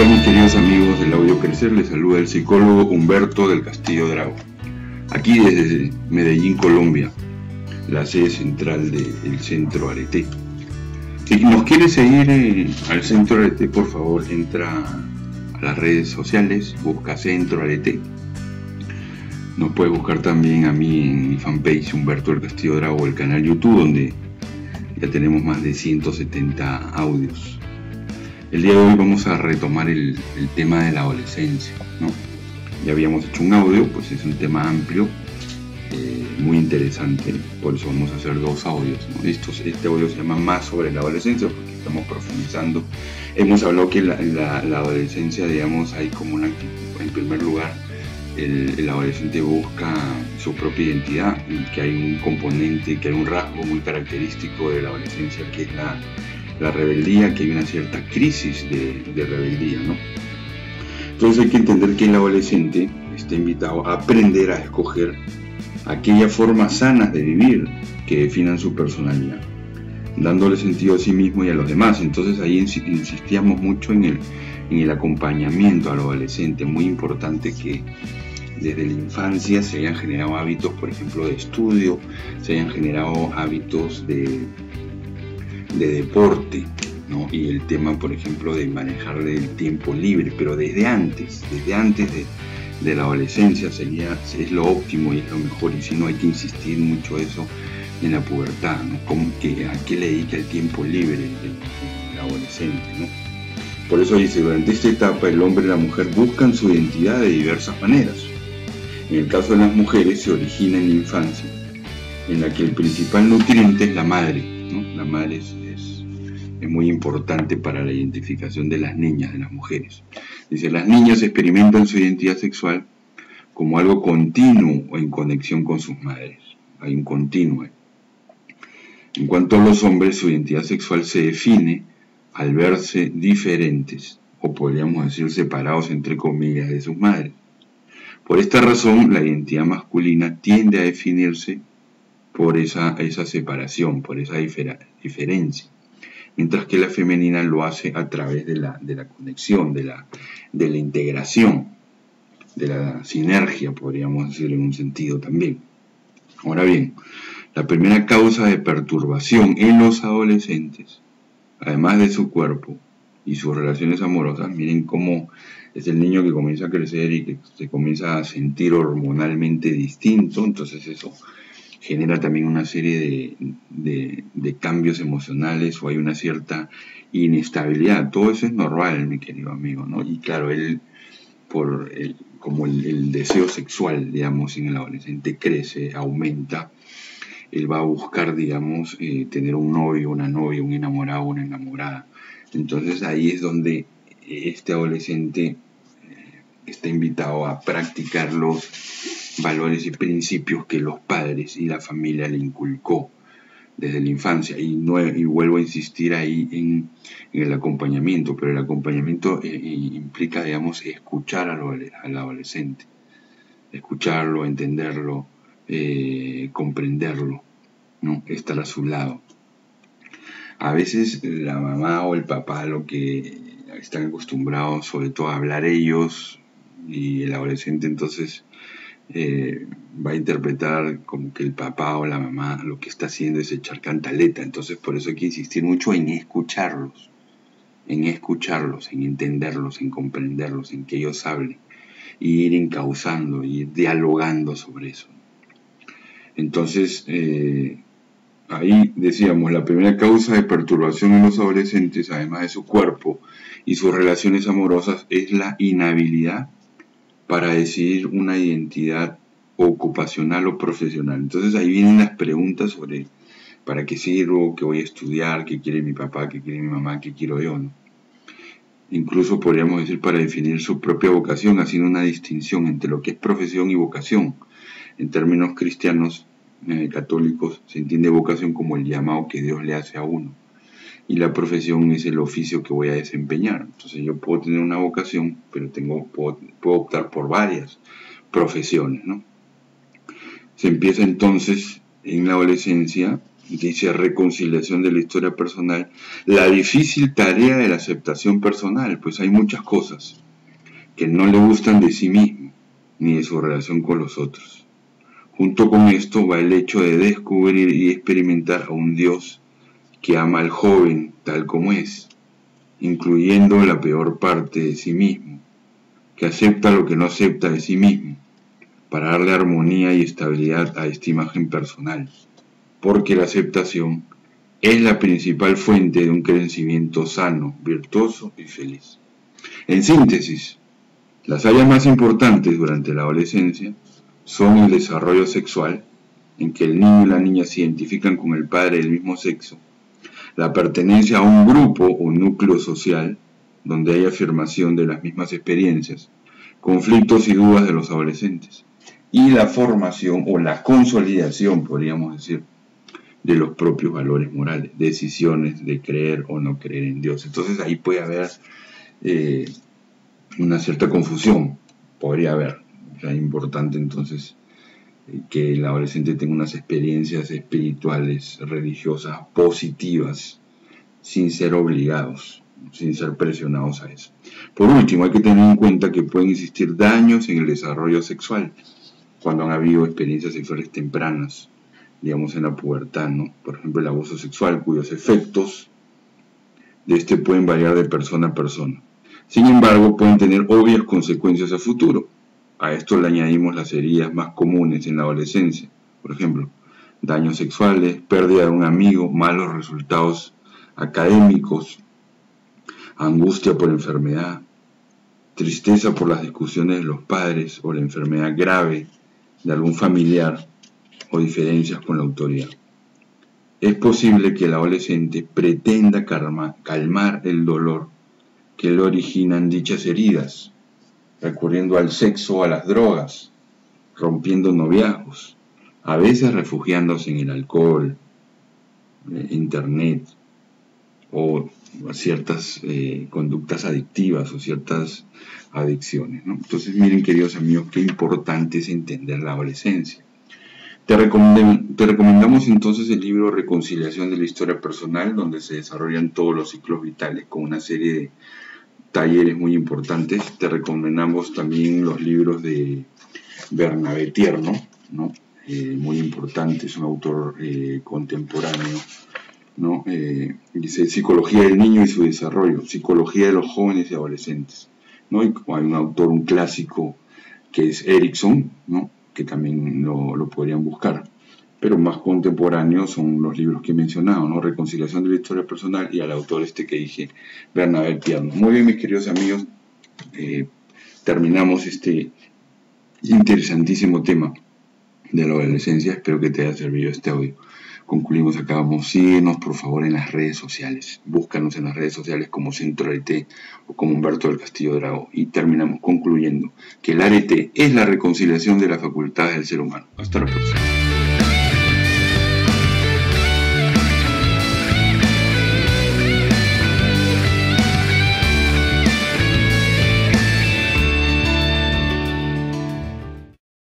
tal, mis queridos amigos del Audio Crecer? Les saluda el psicólogo Humberto del Castillo Drago, aquí desde Medellín, Colombia, la sede central del Centro Arete. Si nos quiere seguir al Centro Arete, por favor entra a las redes sociales, busca Centro Arete. Nos puede buscar también a mí en mi fanpage Humberto del Castillo Drago, el canal YouTube, donde ya tenemos más de 170 audios. El día de hoy vamos a retomar el tema de la adolescencia, ¿no? Ya habíamos hecho un audio, pues es un tema amplio, muy interesante, por eso vamos a hacer dos audios, ¿no? Este audio se llama Más sobre la adolescencia, porque estamos profundizando. Hemos hablado que la adolescencia, digamos, hay como una actitud. En primer lugar, el adolescente busca su propia identidad, y que hay un componente, que hay un rasgo muy característico de la adolescencia, que es la rebeldía, que hay una cierta crisis de rebeldía, ¿no? Entonces hay que entender que el adolescente está invitado a aprender a escoger aquellas formas sanas de vivir que definan su personalidad, dándole sentido a sí mismo y a los demás. Entonces ahí insistíamos mucho en el acompañamiento al adolescente. Muy importante que desde la infancia se hayan generado hábitos, por ejemplo, de estudio, se hayan generado hábitos de deporte, ¿no? Y el tema, por ejemplo, de manejar el tiempo libre, pero desde antes de la adolescencia es lo óptimo y es lo mejor, y si no hay que insistir mucho eso en la pubertad, ¿no? ¿A qué le dedica el tiempo libre el adolescente, ¿no? Por eso dice, durante esta etapa el hombre y la mujer buscan su identidad de diversas maneras. En el caso de las mujeres se origina en la infancia, en la que el principal nutriente es la madre, ¿no? La madre es muy importante para la identificación de las niñas, de las mujeres. Dice, las niñas experimentan su identidad sexual como algo continuo en conexión con sus madres. Hay un continuo. En cuanto a los hombres, su identidad sexual se define al verse diferentes, o podríamos decir separados entre comillas de sus madres. Por esta razón, la identidad masculina tiende a definirse por esa separación, por esa diferencia, mientras que la femenina lo hace a través de la conexión, de la integración, de la sinergia, podríamos decir en un sentido también. Ahora bien, la primera causa de perturbación en los adolescentes, además de su cuerpo y sus relaciones amorosas, miren cómo es el niño que comienza a crecer y que se comienza a sentir hormonalmente distinto. Entonces eso genera también una serie de cambios emocionales, o hay una cierta inestabilidad. Todo eso es normal, mi querido amigo, ¿no? Y claro, como el deseo sexual, digamos, en el adolescente crece, aumenta, él va a buscar, digamos, tener un novio, una novia, un enamorado, una enamorada. Entonces ahí es donde este adolescente está invitado a practicar los valores y principios que los padres y la familia le inculcó desde la infancia. Y vuelvo a insistir ahí en el acompañamiento, pero el acompañamiento implica, digamos, escuchar al adolescente, escucharlo, entenderlo, comprenderlo, ¿no? Estar a su lado. A veces la mamá o el papá, lo que están acostumbrados sobre todo a hablar ellos, y el adolescente entonces va a interpretar como que el papá o la mamá lo que está haciendo es echar cantaleta. Entonces por eso hay que insistir mucho en escucharlos, en entenderlos, en comprenderlos, en que ellos hablen, y ir encauzando, y ir dialogando sobre eso. Entonces ahí decíamos, la primera causa de perturbación en los adolescentes, además de su cuerpo y sus relaciones amorosas, es la inhabilidad para decidir una identidad ocupacional o profesional. Entonces ahí vienen las preguntas sobre ¿para qué sirvo? ¿Qué voy a estudiar? ¿Qué quiere mi papá? ¿Qué quiere mi mamá? ¿Qué quiero yo? ¿No? Incluso podríamos decir para definir su propia vocación, haciendo una distinción entre lo que es profesión y vocación. En términos cristianos, católicos, se entiende vocación como el llamado que Dios le hace a uno, y la profesión es el oficio que voy a desempeñar. Entonces yo puedo tener una vocación, pero puedo optar por varias profesiones, ¿no? Se empieza entonces en la adolescencia dice reconciliación de la historia personal, la difícil tarea de la aceptación personal, pues hay muchas cosas que no le gustan de sí mismo, ni de su relación con los otros. Junto con esto va el hecho de descubrir y experimentar a un Dios que ama al joven tal como es, incluyendo la peor parte de sí mismo, que acepta lo que no acepta de sí mismo, para darle armonía y estabilidad a esta imagen personal, porque la aceptación es la principal fuente de un crecimiento sano, virtuoso y feliz. En síntesis, las áreas más importantes durante la adolescencia son el desarrollo sexual, en que el niño y la niña se identifican con el padre del mismo sexo, la pertenencia a un grupo o núcleo social, donde hay afirmación de las mismas experiencias, conflictos y dudas de los adolescentes, y la formación o la consolidación, podríamos decir, de los propios valores morales, decisiones de creer o no creer en Dios. Entonces ahí puede haber una cierta confusión, podría haber. O sea, es importante entonces que el adolescente tenga unas experiencias espirituales, religiosas, positivas, sin ser obligados, sin ser presionados a eso. Por último, hay que tener en cuenta que pueden existir daños en el desarrollo sexual cuando han habido experiencias sexuales tempranas, digamos en la pubertad, ¿no? Por ejemplo, el abuso sexual, cuyos efectos de este pueden variar de persona a persona. Sin embargo, pueden tener obvias consecuencias a futuro. A esto le añadimos las heridas más comunes en la adolescencia, por ejemplo, daños sexuales, pérdida de un amigo, malos resultados académicos, angustia por enfermedad, tristeza por las discusiones de los padres o la enfermedad grave de algún familiar o diferencias con la autoridad. Es posible que el adolescente pretenda calmar el dolor que le originan dichas heridas, recurriendo al sexo o a las drogas, rompiendo noviazgos, a veces refugiándose en el alcohol, internet o ciertas conductas adictivas o ciertas adicciones, ¿no? Entonces miren, queridos amigos, qué importante es entender la adolescencia. Te recomendamos entonces el libro Reconciliación de la Historia Personal, donde se desarrollan todos los ciclos vitales con una serie de talleres muy importantes. Te recomendamos también los libros de Bernabé Tierno, ¿no? Muy importante, es un autor contemporáneo, ¿no? Dice Psicología del Niño y su Desarrollo, Psicología de los Jóvenes y Adolescentes, ¿no? Y hay un autor, un clásico, que es Erickson, ¿no? Que también lo podrían buscar, pero más contemporáneos son los libros que he mencionado, ¿no? Reconciliación de la Historia Personal y al autor que dije, Bernabé Tierno. Muy bien, mis queridos amigos, terminamos este interesantísimo tema de la adolescencia. Espero que te haya servido este audio. Concluimos acá. Síguenos por favor en las redes sociales, búscanos en las redes sociales como Centro Arete o como Humberto del Castillo Drago, y terminamos concluyendo que el arete es la reconciliación de las facultades del ser humano. Hasta la próxima.